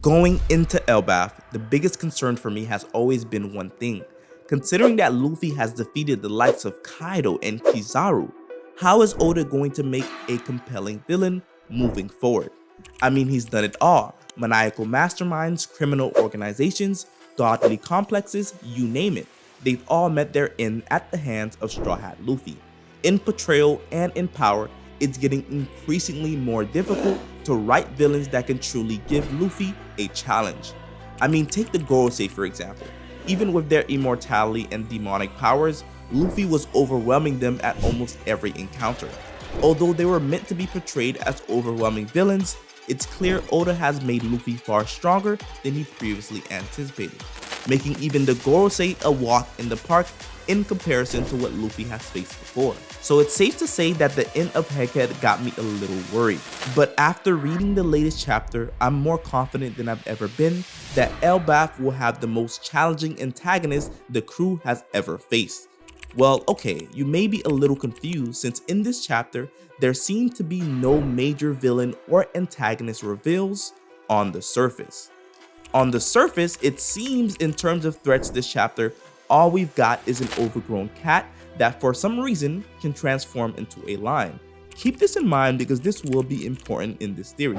Going into Elbaf, the biggest concern for me has always been one thing. Considering that Luffy has defeated the likes of Kaido and Kizaru, how is Oda going to make a compelling villain moving forward? I mean, he's done it all. Maniacal masterminds, criminal organizations, godly complexes, you name it. They've all met their end at the hands of Straw Hat Luffy. In portrayal and in power, it's getting increasingly more difficult to write villains that can truly give Luffy a challenge. I mean, take the Gorosei for example. Even with their immortality and demonic powers, Luffy was overwhelming them at almost every encounter. Although they were meant to be portrayed as overwhelming villains, it's clear Oda has made Luffy far stronger than he previously anticipated, making even the Gorosei a walk in the park in comparison to what Luffy has faced before. So it's safe to say that the end of Egghead got me a little worried. But after reading the latest chapter, I'm more confident than I've ever been that Elbaf will have the most challenging antagonist the crew has ever faced. Well, okay, you may be a little confused since in this chapter, there seem to be no major villain or antagonist reveals on the surface. On the surface, it seems in terms of threats this chapter, all we've got is an overgrown cat that for some reason can transform into a lion. Keep this in mind because this will be important in this theory.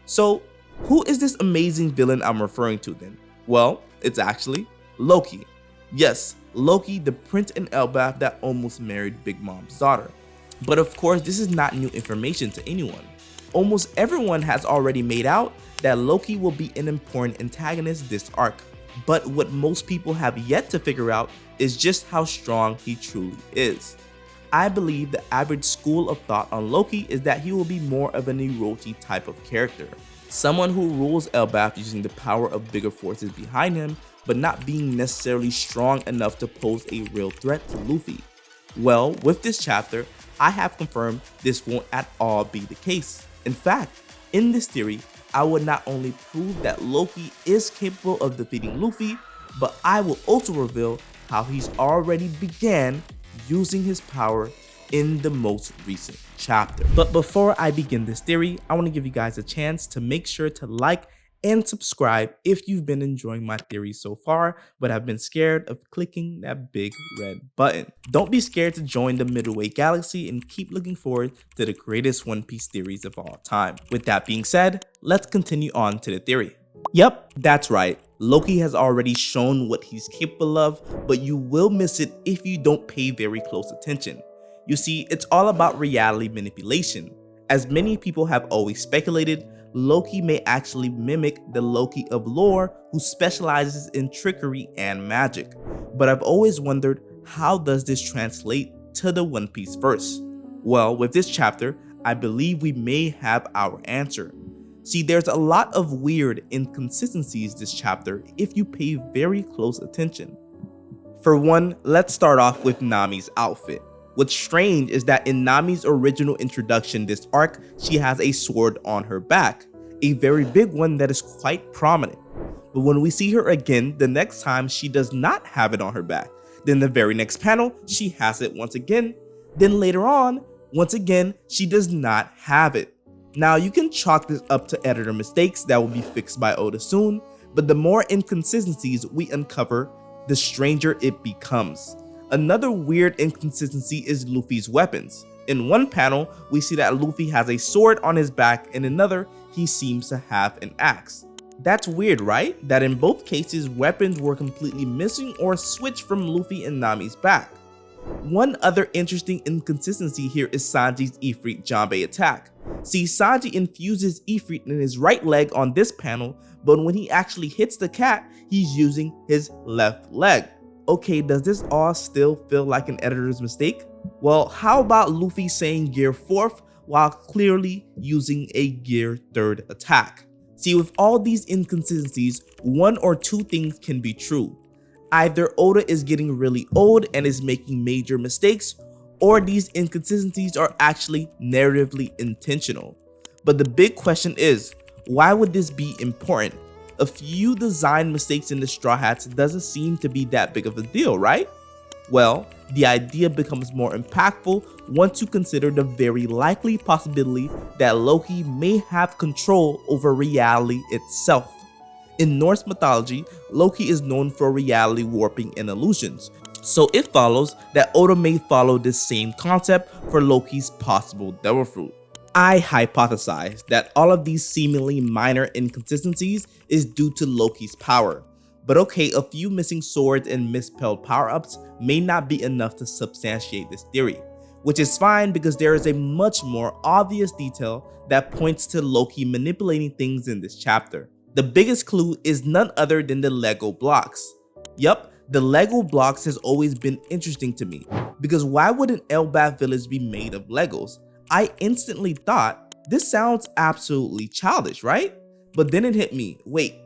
So, who is this amazing villain I'm referring to then? Well, it's actually Loki. Yes, Loki, the prince in Elbaf that almost married Big Mom's daughter. But of course, this is not new information to anyone. Almost everyone has already made out that Loki will be an important antagonist this arc. But what most people have yet to figure out is just how strong he truly is. I believe the average school of thought on Loki is that he will be more of an Orochi type of character. Someone who rules Elbaf using the power of bigger forces behind him, but not being necessarily strong enough to pose a real threat to Luffy. Well, with this chapter, I have confirmed this won't at all be the case. In fact, in this theory, I would not only prove that Loki is capable of defeating Luffy, but I will also reveal how he's already began using his power in the most recent chapter. But before I begin this theory, I want to give you guys a chance to make sure to like and subscribe if you've been enjoying my theory so far, but have been scared of clicking that big red button. Don't be scared to join the middleway galaxy and keep looking forward to the greatest One Piece theories of all time. With that being said, let's continue on to the theory. Yep, that's right. Loki has already shown what he's capable of, but you will miss it if you don't pay very close attention. You see, it's all about reality manipulation. As many people have always speculated, Loki may actually mimic the Loki of lore who specializes in trickery and magic. But I've always wondered, how does this translate to the One Piece verse? Well, with this chapter, I believe we may have our answer. See, there's a lot of weird inconsistencies this chapter if you pay very close attention. For one, let's start off with Nami's outfit. What's strange is that in Nami's original introduction this arc, she has a sword on her back, a very big one that is quite prominent. But when we see her again, the next time she does not have it on her back. Then the very next panel, she has it once again. Then later on, once again, she does not have it. Now you can chalk this up to editor mistakes that will be fixed by Oda soon, but the more inconsistencies we uncover, the stranger it becomes. Another weird inconsistency is Luffy's weapons. In one panel, we see that Luffy has a sword on his back, and in another, he seems to have an axe. That's weird, right? That in both cases, weapons were completely missing or switched from Luffy and Nami's back. One other interesting inconsistency here is Sanji's Ifrit Janbei attack. See, Sanji infuses Ifrit in his right leg on this panel, but when he actually hits the cat, he's using his left leg. Okay, does this all still feel like an editor's mistake? Well, how about Luffy saying gear 4th while clearly using a gear 3rd attack? See, with all these inconsistencies, one or two things can be true. Either Oda is getting really old and is making major mistakes, or these inconsistencies are actually narratively intentional. But the big question is, why would this be important? A few design mistakes in the Straw Hats doesn't seem to be that big of a deal, right? Well, the idea becomes more impactful once you consider the very likely possibility that Loki may have control over reality itself. In Norse mythology, Loki is known for reality warping and illusions, so it follows that Oda may follow this same concept for Loki's possible devil fruit. I hypothesize that all of these seemingly minor inconsistencies is due to Loki's power. But okay, a few missing swords and misspelled power-ups may not be enough to substantiate this theory, which is fine because there is a much more obvious detail that points to Loki manipulating things in this chapter. The biggest clue is none other than the Lego blocks. Yup, the Lego blocks has always been interesting to me, because why would an Elbaf village be made of Legos? I instantly thought, this sounds absolutely childish, right? But then it hit me, wait,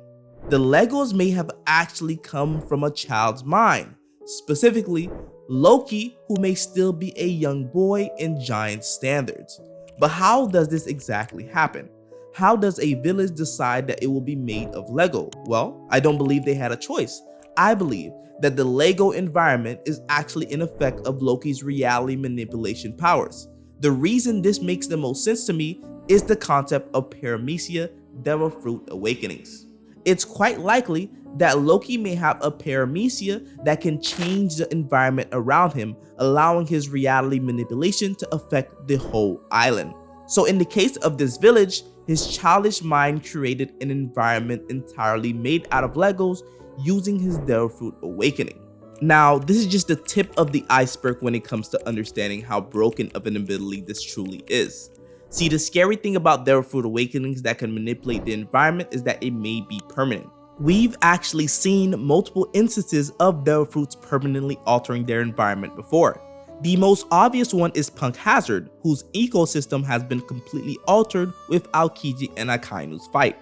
the Legos may have actually come from a child's mind, specifically Loki, who may still be a young boy in giant standards. But how does this exactly happen? How does a village decide that it will be made of Lego? Well, I don't believe they had a choice. I believe that the Lego environment is actually an effect of Loki's reality manipulation powers. The reason this makes the most sense to me is the concept of paramecia, devil fruit awakenings. It's quite likely that Loki may have a paramecia that can change the environment around him, allowing his reality manipulation to affect the whole island. So in the case of this village, his childish mind created an environment entirely made out of Legos using his devil fruit awakening. Now, this is just the tip of the iceberg when it comes to understanding how broken of an ability this truly is. See, the scary thing about devil fruit awakenings that can manipulate the environment is that it may be permanent. We've actually seen multiple instances of devil fruits permanently altering their environment before. The most obvious one is Punk Hazard, whose ecosystem has been completely altered with Aokiji and Akainu's fight.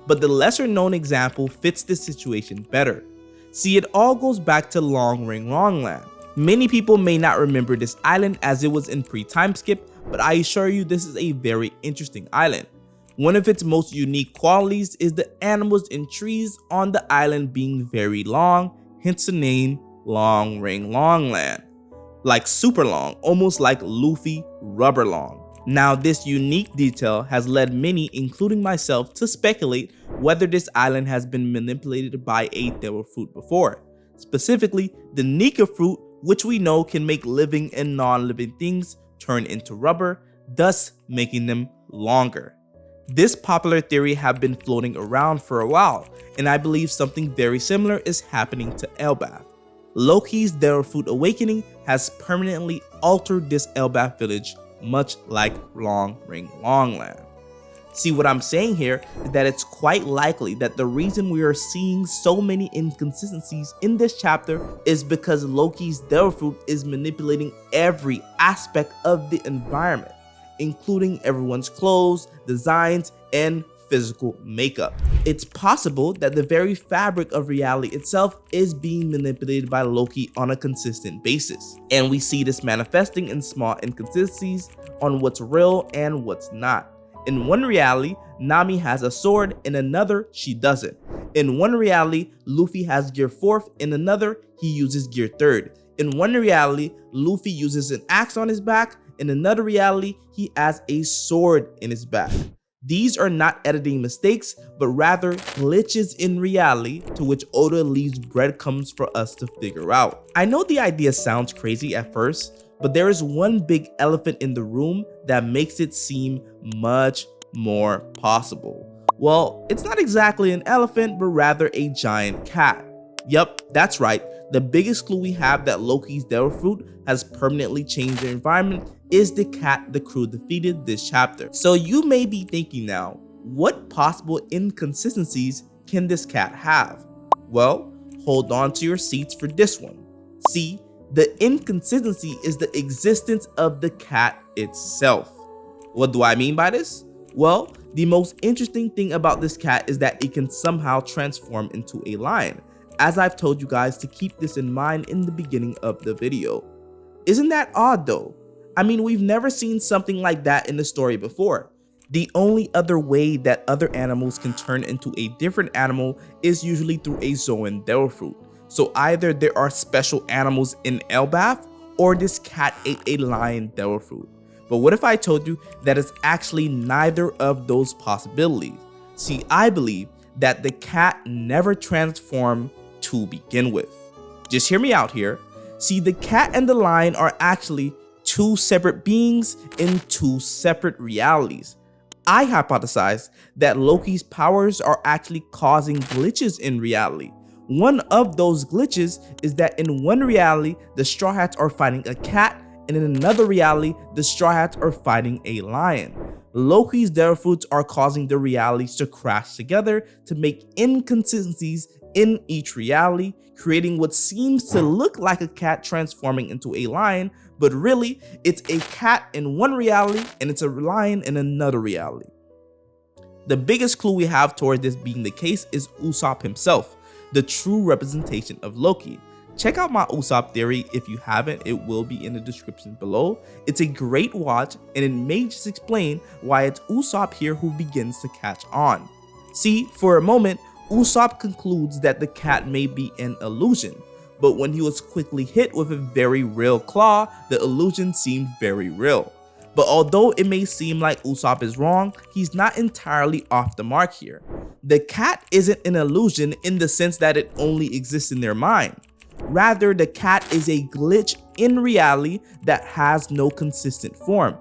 But the lesser known example fits this situation better. See, it all goes back to Long Ring Longland. Many people may not remember this island as it was in pre-time skip, but I assure you this is a very interesting island. One of its most unique qualities is the animals and trees on the island being very long, hence the name Long Ring Longland. Like super long, almost like Luffy rubber long. Now, this unique detail has led many, including myself, to speculate whether this island has been manipulated by a devil fruit before. Specifically, the Nika fruit, which we know can make living and non-living things turn into rubber, thus making them longer. This popular theory have been floating around for a while, and I believe something very similar is happening to Elbaf. Loki's devil fruit awakening has permanently altered this Elbaf village, much like Long Ring Longland. See, what I'm saying here is that it's quite likely that the reason we are seeing so many inconsistencies in this chapter is because Loki's devil fruit is manipulating every aspect of the environment, including everyone's clothes, designs, and physical makeup. It's possible that the very fabric of reality itself is being manipulated by Loki on a consistent basis, and we see this manifesting in small inconsistencies on what's real and what's not. In one reality, Nami has a sword, in another, she doesn't. In one reality, Luffy has gear 4th, in another, he uses gear 3rd. In one reality, Luffy uses an axe on his back, in another reality, he has a sword in his back. These are not editing mistakes, but rather glitches in reality to which Oda leaves breadcrumbs for us to figure out. I know the idea sounds crazy at first, but there is one big elephant in the room that makes it seem much more possible. Well, it's not exactly an elephant, but rather a giant cat. Yup, that's right. The biggest clue we have that Loki's devil fruit has permanently changed the environment is the cat the crew defeated this chapter. So you may be thinking now, what possible inconsistencies can this cat have? Well, hold on to your seats for this one. See, the inconsistency is the existence of the cat itself. What do I mean by this? Well, the most interesting thing about this cat is that it can somehow transform into a lion, as I've told you guys to keep this in mind in the beginning of the video. Isn't that odd though? I mean, we've never seen something like that in the story before. The only other way that other animals can turn into a different animal is usually through a Zoan devil fruit. So either there are special animals in Elbaf, or this cat ate a lion devil fruit. But what if I told you that it's actually neither of those possibilities? See, I believe that the cat never transformed to begin with. Just hear me out here. See, the cat and the lion are actually two separate beings in two separate realities. I hypothesize that Loki's powers are actually causing glitches in reality. One of those glitches is that in one reality, the Straw Hats are fighting a cat, and in another reality, the Straw Hats are fighting a lion. Loki's devil fruits are causing the realities to crash together to make inconsistencies in each reality, creating what seems to look like a cat transforming into a lion, but really it's a cat in one reality and it's a lion in another reality. The biggest clue we have toward this being the case is Usopp himself, the true representation of Loki. Check out my Usopp theory if you haven't, it will be in the description below. It's a great watch and it may just explain why it's Usopp here who begins to catch on. See, for a moment, Usopp concludes that the cat may be an illusion, but when he was quickly hit with a very real claw, the illusion seemed very real. But although it may seem like Usopp is wrong, he's not entirely off the mark here. The cat isn't an illusion in the sense that it only exists in their mind. Rather, the cat is a glitch in reality that has no consistent form.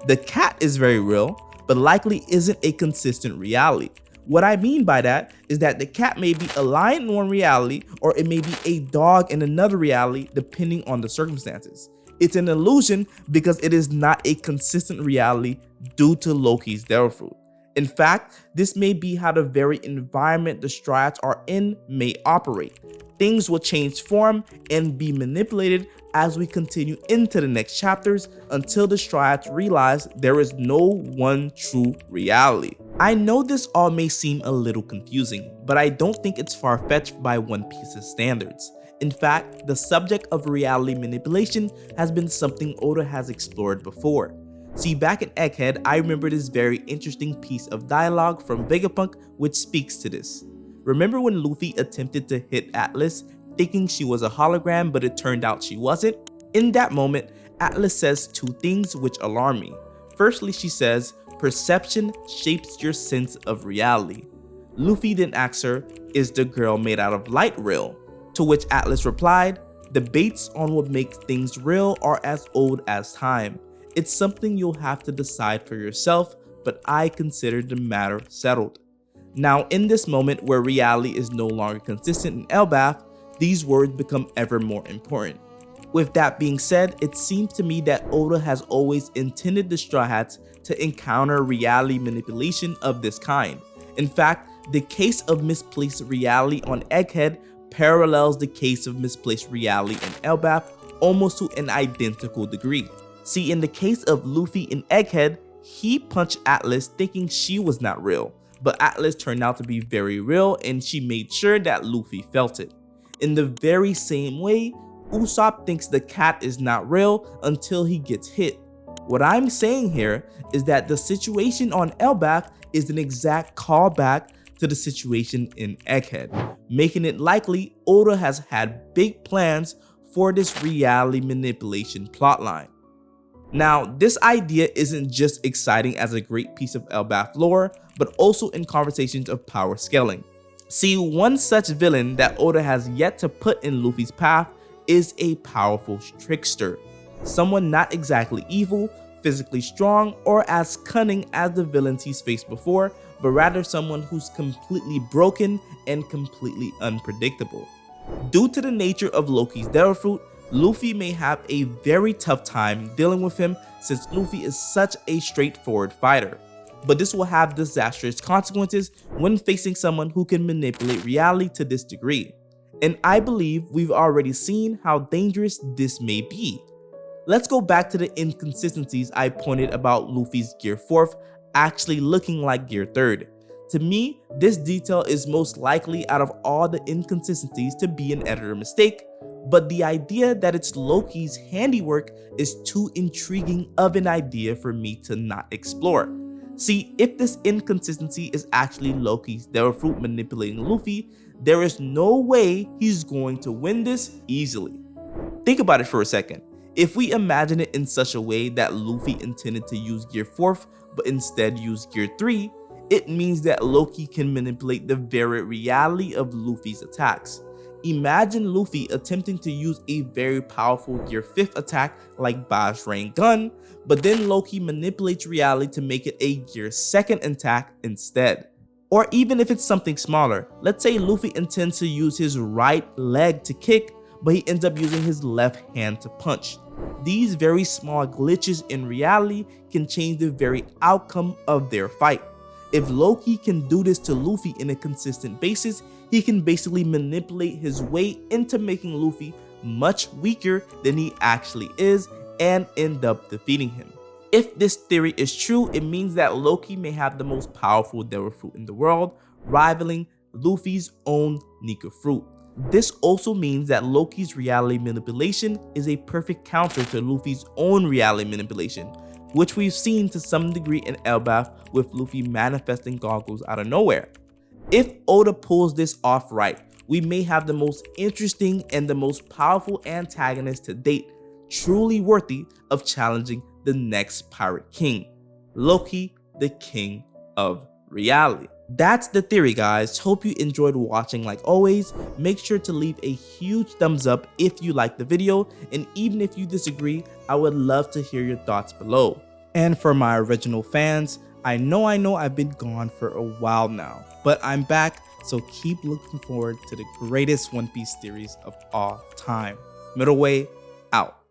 The cat is very real, but likely isn't a consistent reality. What I mean by that is that the cat may be a lion in one reality, or it may be a dog in another reality depending on the circumstances. It's an illusion because it is not a consistent reality due to Loki's devil fruit. In fact, this may be how the very environment the Straw Hats are in may operate. Things will change form and be manipulated as we continue into the next chapters until the Straw Hats realize there is no one true reality. I know this all may seem a little confusing, but I don't think it's far-fetched by One Piece's standards. In fact, the subject of reality manipulation has been something Oda has explored before. See, back in Egghead, I remember this very interesting piece of dialogue from Vegapunk which speaks to this. Remember when Luffy attempted to hit Atlas, thinking she was a hologram but it turned out she wasn't? In that moment, Atlas says two things which alarm me. Firstly, she says, "Perception shapes your sense of reality." Luffy then asks her, "Is the girl made out of light real?" To which Atlas replied, "Debates on what makes things real are as old as time. It's something you'll have to decide for yourself, but I consider the matter settled." Now, in this moment where reality is no longer consistent in Elbaf, these words become ever more important. With that being said, it seems to me that Oda has always intended the Straw Hats to encounter reality manipulation of this kind. In fact, the case of misplaced reality on Egghead parallels the case of misplaced reality in Elbaf almost to an identical degree. See, in the case of Luffy and Egghead, he punched Atlas thinking she was not real, but Atlas turned out to be very real and she made sure that Luffy felt it. In the very same way, Usopp thinks the cat is not real until he gets hit. What I'm saying here is that the situation on Elbaf is an exact callback to the situation in Egghead, making it likely Oda has had big plans for this reality manipulation plotline. Now, this idea isn't just exciting as a great piece of Elbaf lore, but also in conversations of power scaling. See, one such villain that Oda has yet to put in Luffy's path is a powerful trickster. Someone not exactly evil, physically strong, or as cunning as the villains he's faced before, but rather someone who's completely broken and completely unpredictable. Due to the nature of Loki's devil fruit, Luffy may have a very tough time dealing with him since Luffy is such a straightforward fighter. But this will have disastrous consequences when facing someone who can manipulate reality to this degree. And I believe we've already seen how dangerous this may be. Let's go back to the inconsistencies I pointed about Luffy's Gear 4th actually looking like Gear 3rd. To me, this detail is most likely out of all the inconsistencies to be an editor mistake, but the idea that it's Loki's handiwork is too intriguing of an idea for me to not explore. See, if this inconsistency is actually Loki's Devil Fruit manipulating Luffy, there is no way he's going to win this easily. Think about it for a second. If we imagine it in such a way that Luffy intended to use Gear 4th but instead used Gear 3, it means that Loki can manipulate the very reality of Luffy's attacks. Imagine Luffy attempting to use a very powerful Gear 5th attack like Ba's Rain Gun, but then Loki manipulates reality to make it a Gear 2nd attack instead. Or even if it's something smaller, let's say Luffy intends to use his right leg to kick, but he ends up using his left hand to punch. These very small glitches in reality can change the very outcome of their fight. If Loki can do this to Luffy in a consistent basis, he can basically manipulate his way into making Luffy much weaker than he actually is and end up defeating him. If this theory is true, it means that Loki may have the most powerful Devil Fruit in the world, rivaling Luffy's own Nika Fruit. This also means that Loki's reality manipulation is a perfect counter to Luffy's own reality manipulation, which we've seen to some degree in Elbaf with Luffy manifesting goggles out of nowhere. If Oda pulls this off right, we may have the most interesting and the most powerful antagonist to date, truly worthy of challenging the next Pirate King, Loki, the King of Reality. That's the theory, guys. Hope you enjoyed watching. Like always, make sure to leave a huge thumbs up if you liked the video, and even if you disagree, I would love to hear your thoughts below. And for my original fans, I know I've been gone for a while now, but I'm back, so keep looking forward to the greatest One Piece series of all time. Middleway out.